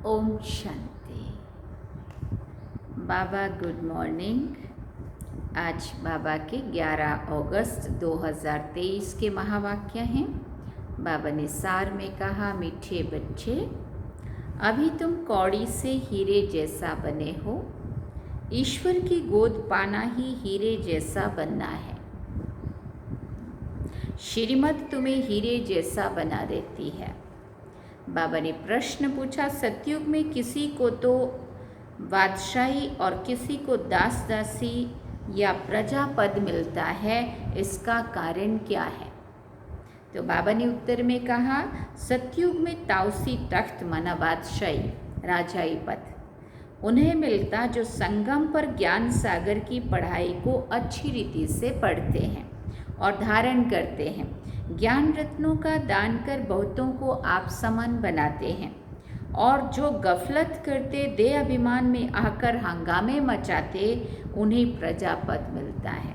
ओम शांति। बाबा good morning. आज बाबा के 11 अगस्त 2023 के महावाक्य हैं। बाबा ने सार में कहा, मीठे बच्चे, अभी तुम कौड़ी से हीरे जैसा बने हो। ईश्वर की गोद पाना ही हीरे जैसा बनना है। श्रीमत तुम्हें हीरे जैसा बना देती है। बाबा ने प्रश्न पूछा, सतयुग में किसी को तो बादशाही और किसी को दास दासी या प्रजा पद मिलता है, इसका कारण क्या है? तो बाबा ने उत्तर में कहा, सतयुग में ताउसी तख्त माना बादशाही, राजाई पद उन्हें मिलता जो संगम पर ज्ञान सागर की पढ़ाई को अच्छी रीति से पढ़ते हैं और धारण करते हैं। ज्ञान रत्नों का दान कर बहुतों को आप समान बनाते हैं और जो गफलत करते, देह अभिमान में आकर हंगामे मचाते, उन्हें प्रजापद मिलता है।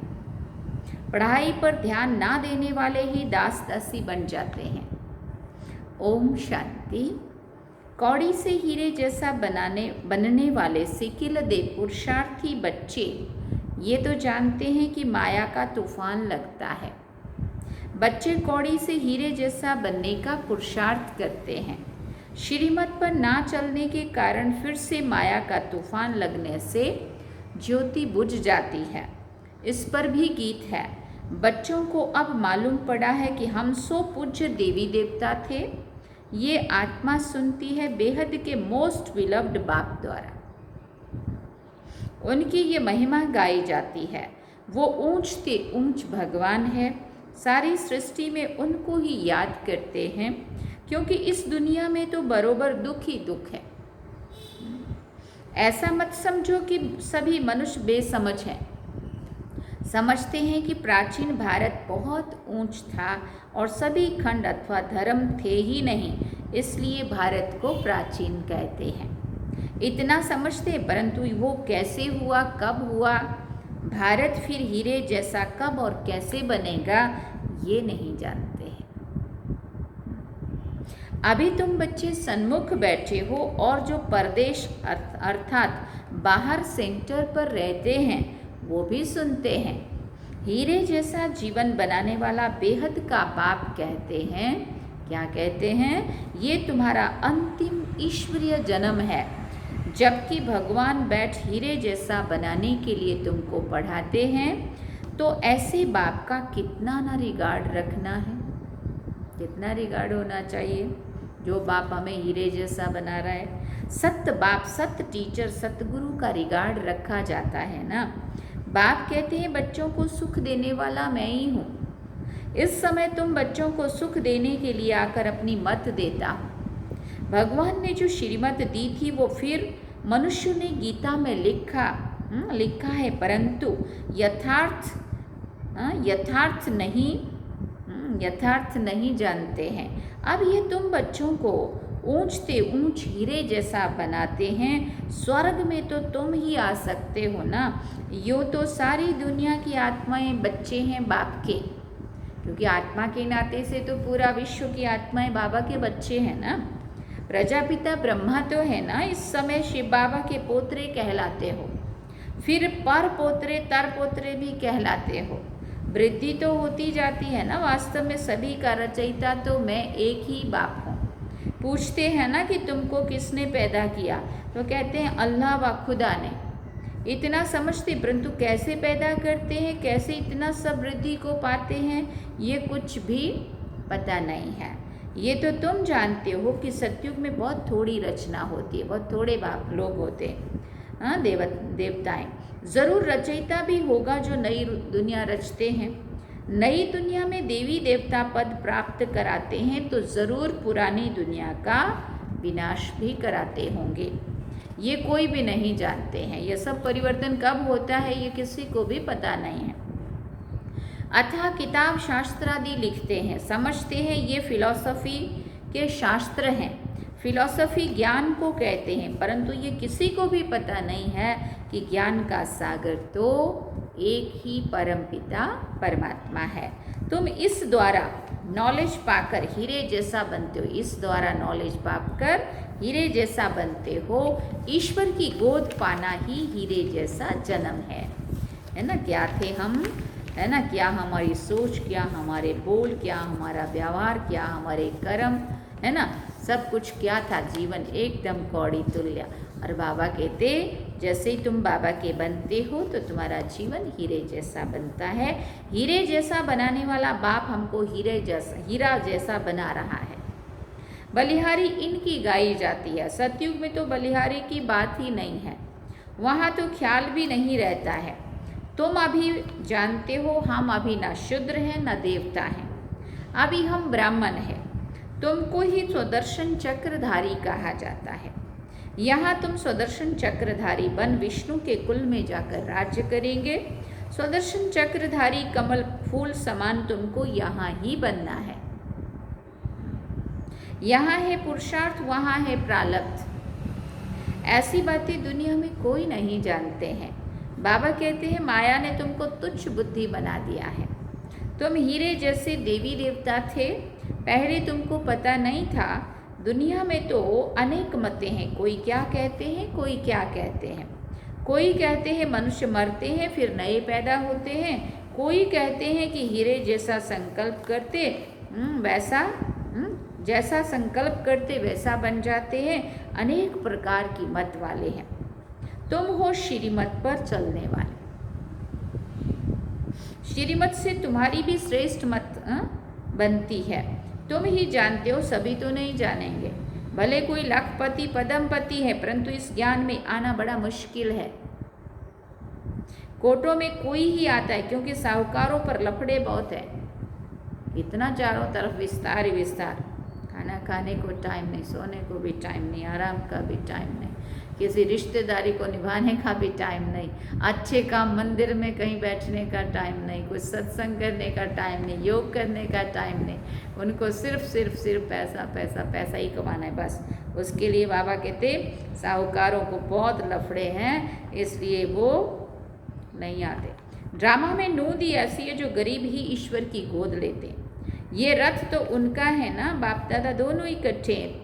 पढ़ाई पर ध्यान ना देने वाले ही दास दासी बन जाते हैं। ओम शांति। कौड़ी से हीरे जैसा बनने वाले सिकिल दे पुरुषार्थी बच्चे ये तो जानते हैं कि माया का तूफान लगता है। बच्चे कौड़ी से हीरे जैसा बनने का पुरुषार्थ करते हैं। श्रीमत पर ना चलने के कारण फिर से माया का तूफान लगने से ज्योति बुझ जाती है। इस पर भी गीत है। बच्चों को अब मालूम पड़ा है कि हम सो पूज्य देवी देवता थे। ये आत्मा सुनती है बेहद के मोस्ट विलव्ड बाप द्वारा। उनकी ये महिमा गाई जाती है। वो ऊंच से ऊंच भगवान है। सारी सृष्टि में उनको ही याद करते हैं, क्योंकि इस दुनिया में तो बरोबर दुख ही दुख है। ऐसा मत समझो कि सभी मनुष्य बेसमझ हैं। समझते हैं कि प्राचीन भारत बहुत ऊंच था और सभी खंड अथवा धर्म थे ही नहीं, इसलिए भारत को प्राचीन कहते हैं। इतना समझते हैं, परंतु वो कैसे हुआ, कब हुआ, भारत फिर हीरे जैसा कब और कैसे बनेगा, ये नहीं जानते हैं। अभी तुम बच्चे सन्मुख बैठे हो और जो परदेश अर्थात बाहर सेंटर पर रहते हैं वो भी सुनते हैं। हीरे जैसा जीवन बनाने वाला बेहद का बाप कहते हैं, क्या कहते हैं? ये तुम्हारा अंतिम ईश्वरीय जन्म है। जबकि भगवान बैठ हीरे जैसा बनाने के लिए तुमको पढ़ाते हैं, तो ऐसे बाप का कितना ना रिगार्ड रखना है, कितना रिगार्ड होना चाहिए जो बाप हमें हीरे जैसा बना रहा है। सत्य बाप, सत्य टीचर, सतगुरु का रिगार्ड रखा जाता है ना। बाप कहते हैं, बच्चों को सुख देने वाला मैं ही हूँ। इस समय तुम बच्चों को सुख देने के लिए आकर अपनी मत देता हूँ। भगवान ने जो श्रीमत दी थी वो फिर मनुष्य ने गीता में लिखा है, परंतु यथार्थ नहीं जानते हैं। अब ये तुम बच्चों को ऊंच से ऊंच हीरे जैसा बनाते हैं। स्वर्ग में तो तुम ही आ सकते हो ना। यो तो सारी दुनिया की आत्माएं बच्चे हैं बाप के, क्योंकि आत्मा के नाते से तो पूरा विश्व की आत्माएं बाबा के बच्चे हैं ना। प्रजापिता ब्रह्मा तो है ना, इस समय शिव बाबा के पोत्रे कहलाते हो। फिर पर पोत्रे तर पोत्रे भी कहलाते हो। वृद्धि तो होती जाती है ना। वास्तव में सभी का रचयिता तो मैं एक ही बाप हूँ। पूछते हैं ना कि तुमको किसने पैदा किया, तो कहते हैं अल्लाह व खुदा ने। इतना समझते, परंतु कैसे पैदा करते हैं, कैसे इतना सब वृद्धि को पाते हैं, ये कुछ भी पता नहीं है। ये तो तुम जानते हो कि सतयुग में बहुत थोड़ी रचना होती है, बहुत थोड़े बाप लोग होते हैं। हाँ, देवताएं ज़रूर रचयिता भी होगा जो नई दुनिया रचते हैं। नई दुनिया में देवी देवता पद प्राप्त कराते हैं, तो ज़रूर पुरानी दुनिया का विनाश भी कराते होंगे। ये कोई भी नहीं जानते हैं। ये सब परिवर्तन कब होता है ये किसी को भी पता नहीं है। अतः किताब शास्त्र आदि लिखते हैं, समझते हैं ये फिलॉसफी के शास्त्र हैं। फिलॉसफी ज्ञान को कहते हैं, परंतु ये किसी को भी पता नहीं है कि ज्ञान का सागर तो एक ही परमपिता परमात्मा है। तुम इस द्वारा नॉलेज पाकर हीरे जैसा बनते हो, इस द्वारा नॉलेज पाकर हीरे जैसा बनते हो। ईश्वर की गोद पाना ही हीरे जैसा जन्म है ना। क्या थे हम, है ना, क्या हमारी सोच, क्या हमारे बोल, क्या हमारा व्यवहार, क्या हमारे कर्म, है ना, सब कुछ क्या था, जीवन एकदम कौड़ी तुल्य। और बाबा कहते जैसे ही तुम बाबा के बनते हो तो तुम्हारा जीवन हीरे जैसा बनता है। हीरे जैसा बनाने वाला बाप हमको हीरा जैसा बना रहा है। बलिहारी इनकी गाई जाती है। सतयुग में तो बलिहारी की बात ही नहीं है, वहाँ तो ख्याल भी नहीं रहता है। तुम अभी जानते हो हम अभी ना शूद्र हैं न देवता हैं, अभी हम ब्राह्मण हैं। तुमको ही स्वदर्शन चक्रधारी कहा जाता है। यहाँ तुम स्वदर्शन चक्रधारी बन विष्णु के कुल में जाकर राज्य करेंगे। स्वदर्शन चक्रधारी कमल फूल समान तुमको यहाँ ही बनना है। यहाँ है पुरुषार्थ, वहाँ है प्रारब्ध। ऐसी बातें दुनिया में कोई नहीं जानते हैं। बाबा कहते हैं माया ने तुमको तुच्छ बुद्धि बना दिया है। तुम हीरे जैसे देवी देवता थे, पहले तुमको पता नहीं था। दुनिया में तो अनेक मतें हैं, कोई क्या कहते हैं, कोई क्या कहते हैं। कोई कहते हैं मनुष्य मरते हैं फिर नए पैदा होते हैं, कोई कहते हैं कि हीरे जैसा संकल्प करते वैसा जैसा संकल्प करते वैसा बन जाते हैं। अनेक प्रकार की मत वाले हैं। तुम हो श्रीमत पर चलने वाले। श्रीमत से तुम्हारी भी श्रेष्ठ मत बनती है। तुम ही जानते हो, सभी तो नहीं जानेंगे। भले कोई लखपति पदमपति है, परंतु इस ज्ञान में आना बड़ा मुश्किल है। कोटों में कोई ही आता है, क्योंकि साहूकारों पर लफड़े बहुत है। इतना चारों तरफ विस्तार ही विस्तार, खाना खाने को टाइम नहीं, सोने को भी टाइम नहीं, आराम का भी टाइम नहीं, किसी रिश्तेदारी को निभाने का भी टाइम नहीं, अच्छे काम मंदिर में कहीं बैठने का टाइम नहीं, कुछ सत्संग करने का टाइम नहीं, योग करने का टाइम नहीं। उनको सिर्फ पैसा पैसा पैसा ही कमाना है बस। उसके लिए बाबा कहते साहूकारों को बहुत लफड़े हैं, इसलिए वो नहीं आते। ड्रामा में नूंदी ऐसी है जो गरीब ही ईश्वर की गोद लेते। ये रथ तो उनका है ना, बाप दादा दोनों इकट्ठे हैं,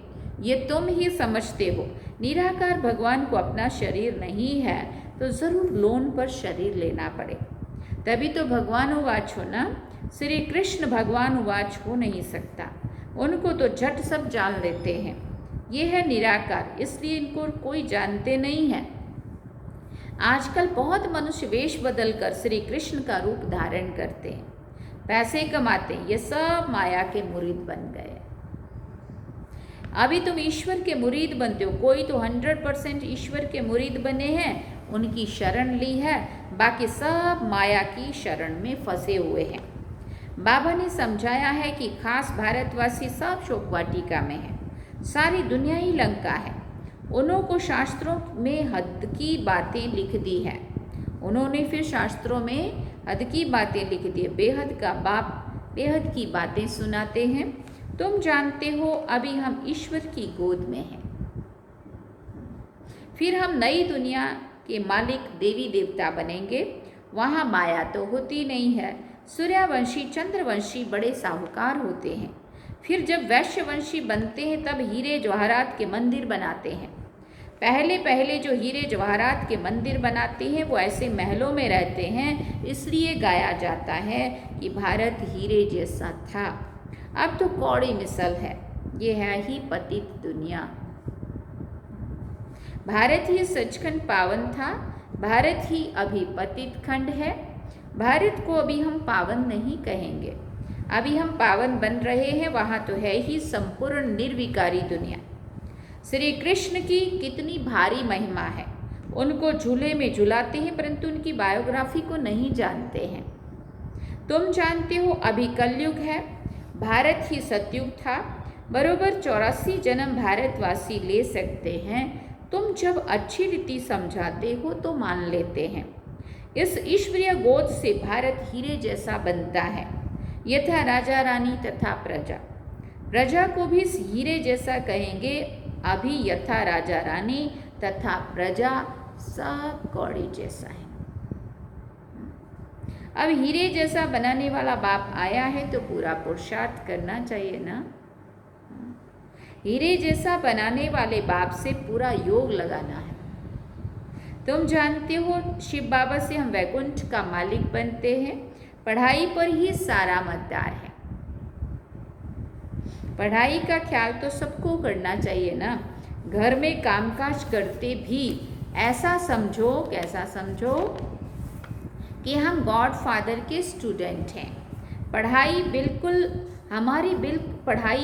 ये तुम ही समझते हो। निराकार भगवान को अपना शरीर नहीं है तो ज़रूर लोन पर शरीर लेना पड़े, तभी तो भगवान उवाच हो ना। श्री कृष्ण भगवान उवाच हो नहीं सकता, उनको तो झट सब जान लेते हैं। ये है निराकार, इसलिए इनको कोई जानते नहीं है। आजकल बहुत मनुष्य वेश बदल कर श्री कृष्ण का रूप धारण करते हैं, पैसे कमाते हैं, ये सब माया के मुरीद बन गए। अभी तुम ईश्वर के मुरीद बनते हो। कोई तो 100% ईश्वर के मुरीद बने हैं, उनकी शरण ली है, बाकी सब माया की शरण में फंसे हुए हैं। बाबा ने समझाया है कि खास भारतवासी सब शोक वाटिका में है, सारी दुनिया ही लंका है। उन्होंने शास्त्रों में हद की बातें लिख दी है, उन्होंने फिर शास्त्रों में हद की बातें लिख दी। बेहद का बाप बेहद की बातें सुनाते हैं। तुम जानते हो अभी हम ईश्वर की गोद में हैं, फिर हम नई दुनिया के मालिक देवी देवता बनेंगे। वहाँ माया तो होती नहीं है। सूर्यवंशी चंद्रवंशी बड़े साहूकार होते हैं, फिर जब वैश्यवंशी बनते हैं तब हीरे जवाहरात के मंदिर बनाते हैं। पहले पहले जो हीरे जवाहरात के मंदिर बनाते हैं वो ऐसे महलों में रहते हैं, इसलिए गाया जाता है कि भारत हीरे जैसा था, अब तो कौड़ी मिसल है। ये है ही पतित दुनिया। भारत ही सचखंड पावन था, भारत ही अभी पतित खंड है। भारत को अभी हम पावन नहीं कहेंगे, अभी हम पावन बन रहे हैं। वहाँ तो है ही संपूर्ण निर्विकारी दुनिया। श्री कृष्ण की कितनी भारी महिमा है। उनको झूले में झुलाते हैं, परंतु उनकी बायोग्राफी को नहीं जानते हैं। तुम जानते हो अभी कलयुग है, भारत ही सतयुग था। बरोबर 84 जन्म भारतवासी ले सकते हैं। तुम जब अच्छी रीति समझाते हो तो मान लेते हैं। इस ईश्वरीय गोद से भारत हीरे जैसा बनता है, यथा राजा रानी तथा प्रजा। प्रजा को भी हीरे जैसा कहेंगे। अभी यथा राजा रानी तथा प्रजा सब कौड़ी जैसा है। अब हीरे जैसा बनाने वाला बाप आया है तो पूरा पुरुषार्थ करना चाहिए ना। हीरे जैसा बनाने वाले बाप से पूरा योग लगाना है। तुम जानते हो शिव बाबा से हम वैकुंठ का मालिक बनते हैं। पढ़ाई पर ही सारा मतदार है। पढ़ाई का ख्याल तो सबको करना चाहिए ना। घर में कामकाज करते भी ऐसा समझो, कैसा समझो कि हम गॉड फादर के स्टूडेंट हैं। पढ़ाई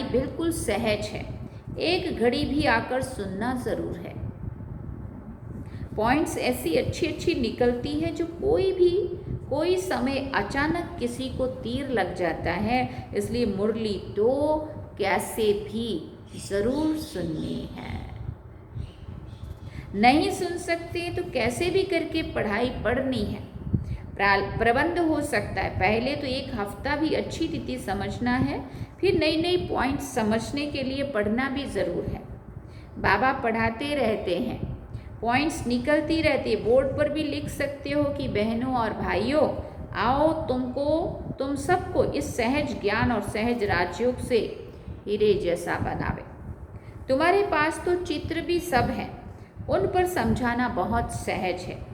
बिल्कुल सहज है। एक घड़ी भी आकर सुनना ज़रूर है। पॉइंट्स ऐसी अच्छी निकलती है जो कोई समय अचानक किसी को तीर लग जाता है। इसलिए मुरली तो कैसे भी ज़रूर सुननी है। नहीं सुन सकते तो कैसे भी करके पढ़ाई पढ़नी है। प्रबंध हो सकता है। पहले तो एक हफ्ता भी अच्छी रीति समझना है, फिर नई पॉइंट्स समझने के लिए पढ़ना भी ज़रूर है। बाबा पढ़ाते रहते हैं, पॉइंट्स निकलती रहती है। बोर्ड पर भी लिख सकते हो कि बहनों और भाइयों, आओ तुम सबको इस सहज ज्ञान और सहज राजयोग से हीरे जैसा बनावे। तुम्हारे पास तो चित्र भी सब हैं, उन पर समझाना बहुत सहज है।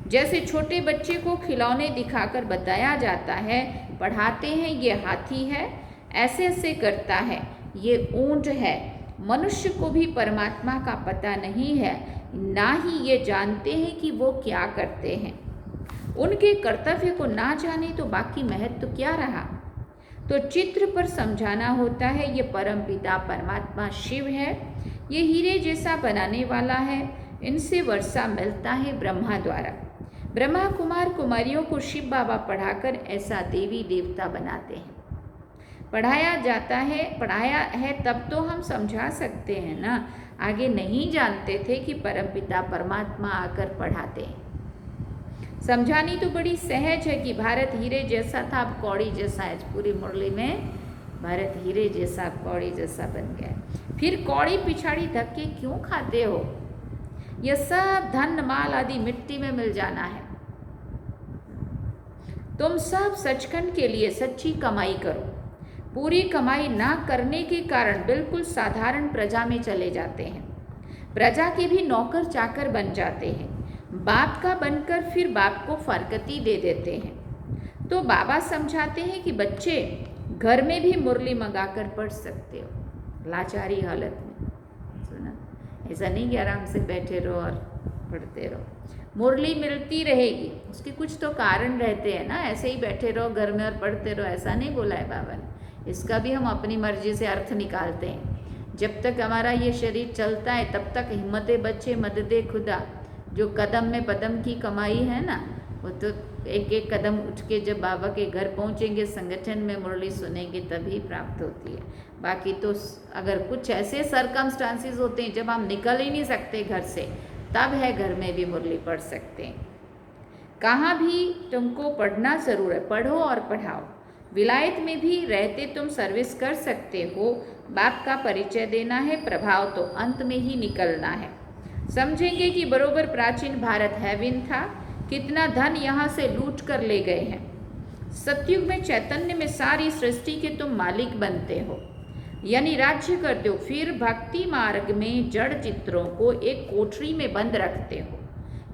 जैसे छोटे बच्चे को खिलौने दिखाकर बताया जाता है, पढ़ाते हैं ये हाथी है, ऐसे करता है, ये ऊंट है। मनुष्य को भी परमात्मा का पता नहीं है, ना ही ये जानते हैं कि वो क्या करते हैं। उनके कर्तव्य को ना जाने तो बाकी महत्व क्या रहा। तो चित्र पर समझाना होता है, ये परमपिता परमात्मा शिव है, ये हीरे जैसा बनाने वाला है। इनसे वर्षा मिलता है ब्रह्मा द्वारा। ब्रह्मा कुमार कुमारियों को शिव बाबा पढ़ाकर ऐसा देवी देवता बनाते हैं। पढ़ाया है तब तो हम समझा सकते हैं ना। आगे नहीं जानते थे कि परमपिता परमात्मा आकर पढ़ाते हैं। समझानी तो बड़ी सहज है कि भारत हीरे जैसा था, अब कौड़ी जैसा है। पूरी मुरली में भारत हीरे जैसा कौड़ी जैसा बन गया। फिर कौड़ी पिछाड़ी धक्के क्यों खाते हो। यह सब धन माल आदि मिट्टी में मिल जाना है। तुम सब सचखंड के लिए सच्ची कमाई करो। पूरी कमाई ना करने के कारण बिल्कुल साधारण प्रजा में चले जाते हैं। प्रजा के भी नौकर चाकर बन जाते हैं। बाप का बनकर फिर बाप को फरकती दे देते हैं। तो बाबा समझाते हैं कि बच्चे घर में भी मुरली मंगाकर पढ़ सकते हो, लाचारी हालत में। सुना, ऐसा नहीं कि आराम से बैठे रहो और पढ़ते रहो। मुरली मिलती रहेगी, उसके कुछ तो कारण रहते हैं ना। ऐसे ही बैठे रहो घर में और पढ़ते रहो, ऐसा नहीं बोला है बाबा ने। इसका भी हम अपनी मर्जी से अर्थ निकालते हैं। जब तक हमारा ये शरीर चलता है तब तक हिम्मते बच्चे मददे खुदा। जो कदम में पदम की कमाई है ना, वो तो एक एक कदम उठ के जब बाबा के घर पहुँचेंगे, संगठन में मुरली सुनेंगे, तभी प्राप्त होती है। बाकी तो अगर कुछ ऐसे सरकमस्टांसिस होते हैं जब हम निकल ही नहीं सकते घर से, तब है घर में भी मुरली पढ़ सकते हैं। कहाँ भी तुमको पढ़ना ज़रूर है, पढ़ो और पढ़ाओ। विलायत में भी रहते तुम सर्विस कर सकते हो। बाप का परिचय देना है, प्रभाव तो अंत में ही निकलना है। समझेंगे कि बरोबर प्राचीन भारत हैविन था, कितना धन यहाँ से लूट कर ले गए हैं। सतयुग में चैतन्य में सारी सृष्टि के तुम मालिक बनते हो, यानी राज्य करते हो। फिर भक्ति मार्ग में जड़ चित्रों को एक कोठरी में बंद रखते हो,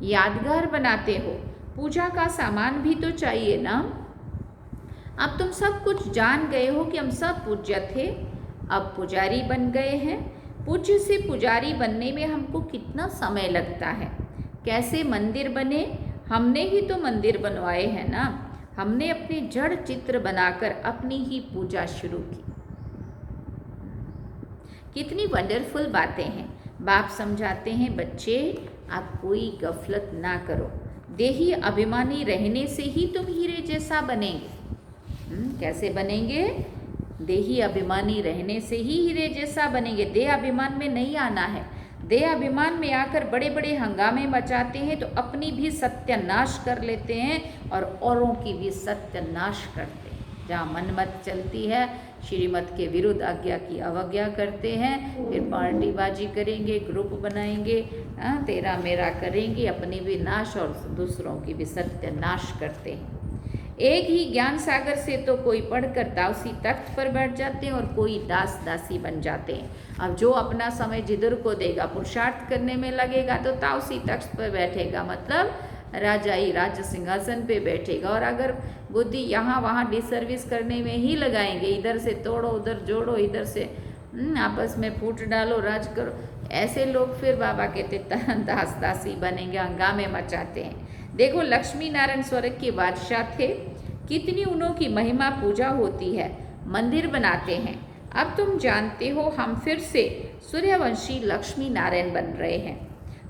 यादगार बनाते हो। पूजा का सामान भी तो चाहिए ना। अब तुम सब कुछ जान गए हो कि हम सब पूज्य थे, अब पुजारी बन गए हैं। पूज्य से पुजारी बनने में हमको कितना समय लगता है। कैसे मंदिर बने, हमने ही तो मंदिर बनवाए हैं ना। हमने अपने जड़ चित्र बनाकर अपनी ही पूजा शुरू की। कितनी वंडरफुल बातें हैं। बाप समझाते हैं, बच्चे आप कोई गफलत ना करो। देही अभिमानी रहने से ही तुम हीरे जैसा बनेंगे। कैसे बनेंगे? देही अभिमानी रहने से ही हीरे जैसा बनेंगे। देह अभिमान में नहीं आना है। देह अभिमान में आकर बड़े बड़े हंगामे मचाते हैं तो अपनी भी सत्यानाश कर लेते हैं और औरों की भी सत्यानाश करते हैं। जहाँ मनमत चलती है, श्रीमत के विरुद्ध आज्ञा की अवज्ञा करते हैं, फिर पार्टीबाजी करेंगे, ग्रुप बनाएंगे, तेरा मेरा करेंगे, अपनी भी नाश और दूसरों की भी सत्यानाश करते हैं। एक ही ज्ञान सागर से तो कोई पढ़कर ताउसी तख्त पर बैठ जाते हैं और कोई दास दासी बन जाते हैं। अब जो अपना समय जिधर को देगा, पुरुषार्थ करने में लगेगा तो ताउसी तख्त पर बैठेगा, मतलब राजाई राज सिंहासन पे बैठेगा। और अगर बुद्धि यहाँ वहाँ डिसर्विस करने में ही लगाएंगे, इधर से तोड़ो उधर जोड़ो, इधर से आपस में फूट डालो, राज करो, ऐसे लोग फिर बाबा कहते दास दासी बनेंगे, हंगामे मचाते हैं। देखो लक्ष्मी नारायण स्वर्ग के बादशाह थे, कितनी उन्हों की महिमा पूजा होती है, मंदिर बनाते हैं। अब तुम जानते हो हम फिर से सूर्यवंशी लक्ष्मी नारायण बन रहे हैं,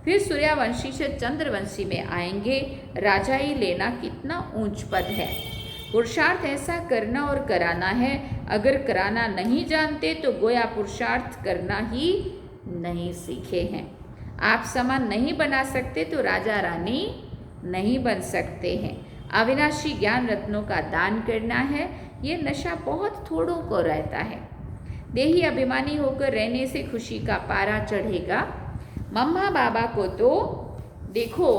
फिर सूर्यवंशी से चंद्रवंशी में आएंगे। राजाई लेना कितना ऊंच पद है। पुरुषार्थ ऐसा करना और कराना है, अगर कराना नहीं जानते तो गोया पुरुषार्थ करना ही नहीं सीखे हैं। आप समान नहीं बना सकते तो राजा रानी नहीं बन सकते हैं। अविनाशी ज्ञान रत्नों का दान करना है, ये नशा बहुत थोड़ों को रहता है। देही अभिमानी होकर रहने से खुशी का पारा चढ़ेगा। मम्मा बाबा को तो देखो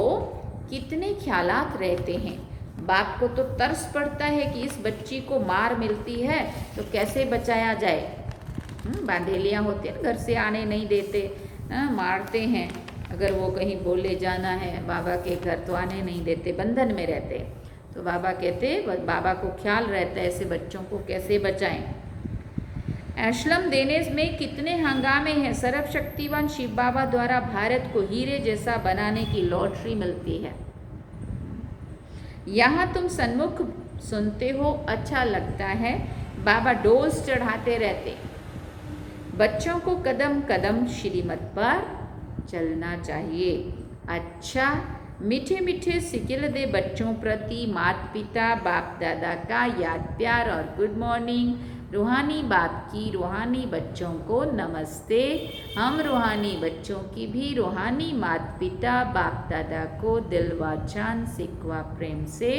कितने ख्यालात रहते हैं। बाप को तो तरस पड़ता है कि इस बच्ची को मार मिलती है तो कैसे बचाया जाए। बांधेलियाँ होती हैं, घर से आने नहीं देते, मारते हैं। अगर वो कहीं बोले जाना है बाबा के घर तो आने नहीं देते, बंधन में रहते। तो बाबा कहते, बाबा को ख्याल रहता है ऐसे बच्चों को कैसे बचाएं। आश्रम देने में कितने हंगामे हैं। सर्वशक्तिवान शिव बाबा द्वारा भारत को हीरे जैसा बनाने की लॉटरी मिलती है। यहाँ तुम सन्मुख सुनते हो, अच्छा लगता है। बाबा डोज चढ़ाते रहते। बच्चों को कदम कदम श्रीमत पर चलना चाहिए। अच्छा, मीठे मीठे सिकिल दे बच्चों प्रति माता पिता बाप दादा का याद प्यार और गुड मॉर्निंग। रूहानी बाप की रूहानी बच्चों को नमस्ते। हम रूहानी बच्चों की भी रूहानी माता पिता बाप दादा को दिल व जान सिकवा प्रेम से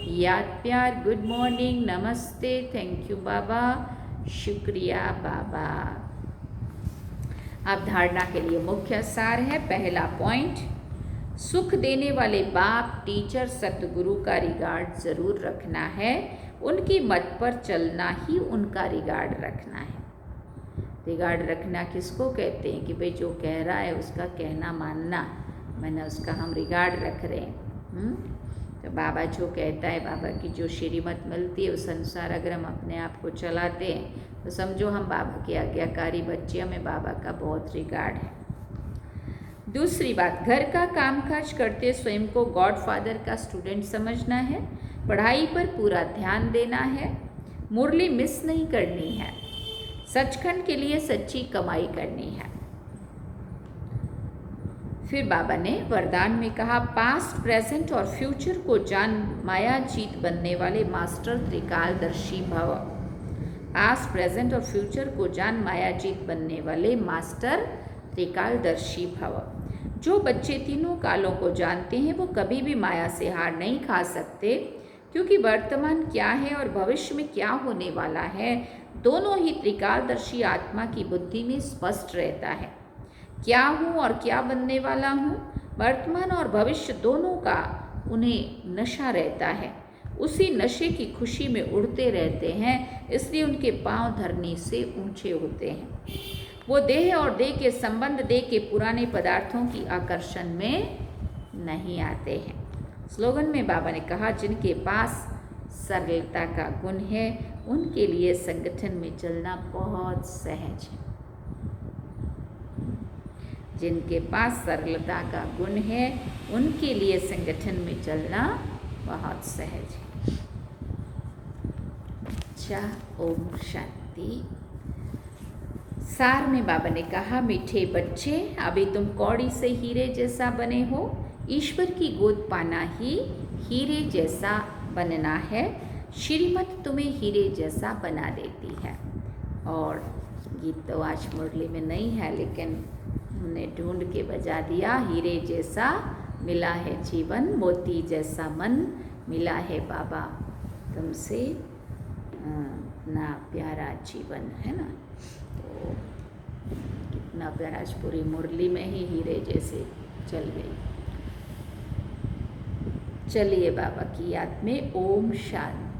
याद प्यार, गुड मॉर्निंग, नमस्ते, थैंक यू बाबा, शुक्रिया बाबा। अब धारणा के लिए मुख्य सार है। पहला पॉइंट, सुख देने वाले बाप टीचर सतगुरु का रिगार्ड ज़रूर रखना है। उनकी मत पर चलना ही उनका रिगार्ड रखना है। रिगार्ड रखना किसको कहते हैं कि भाई जो कह रहा है उसका कहना मानना, मैंने उसका हम रिगार्ड रख रहे हैं। तो बाबा जो कहता है, बाबा की जो श्रीमत मिलती है उस अनुसार अगर हम अपने आप को चलाते हैं तो समझो हम बाबा के आज्ञाकारी बच्चे, हमें बाबा का बहुत रिगार्ड है। दूसरी बात, घर का कामकाज करते स्वयं को गॉड फादर का स्टूडेंट समझना है। पढ़ाई पर पूरा ध्यान देना है। मुरली मिस नहीं करनी है। सचखंड के लिए सच्ची कमाई करनी है। फिर बाबा ने वरदान में कहा, पास्ट प्रेजेंट और फ्यूचर को जान माया जीत बनने वाले मास्टर त्रिकालदर्शी भव। पास्ट प्रेजेंट और फ्यूचर को जान माया जीत बनने वाले मास्टर त्रिकालदर्शी भव। जो बच्चे तीनों कालों को जानते हैं वो कभी भी माया से हार नहीं खा सकते, क्योंकि वर्तमान क्या है और भविष्य में क्या होने वाला है दोनों ही त्रिकालदर्शी आत्मा की बुद्धि में स्पष्ट रहता है। क्या हूँ और क्या बनने वाला हूँ, वर्तमान और भविष्य दोनों का उन्हें नशा रहता है। उसी नशे की खुशी में उड़ते रहते हैं, इसलिए उनके पांव धरनी से ऊंचे होते हैं। वो देह और देह के संबंध, देह के पुराने पदार्थों की आकर्षण में नहीं आते हैं। स्लोगन में बाबा ने कहा, जिनके पास सरलता का गुण है उनके लिए संगठन में चलना बहुत सहज है। जिनके पास सरलता का गुण है उनके लिए संगठन में चलना बहुत सहज है। अच्छा, ओम शांति। सार में बाबा ने कहा, मीठे बच्चे, अभी तुम कौड़ी से हीरे जैसा बने हो। ईश्वर की गोद पाना ही हीरे जैसा बनना है। श्रीमत तुम्हें हीरे जैसा बना देती है। और गीत तो आज मुरली में नहीं है, लेकिन हमने ढूंढ के बजा दिया। हीरे जैसा मिला है जीवन, मोती जैसा मन मिला है बाबा तुमसे ना प्यारा जीवन, है ना। तो कितना प्यारा, आज पूरी मुरली में ही हीरे जैसे चल गई। चलिए बाबा की याद में ओम शांति।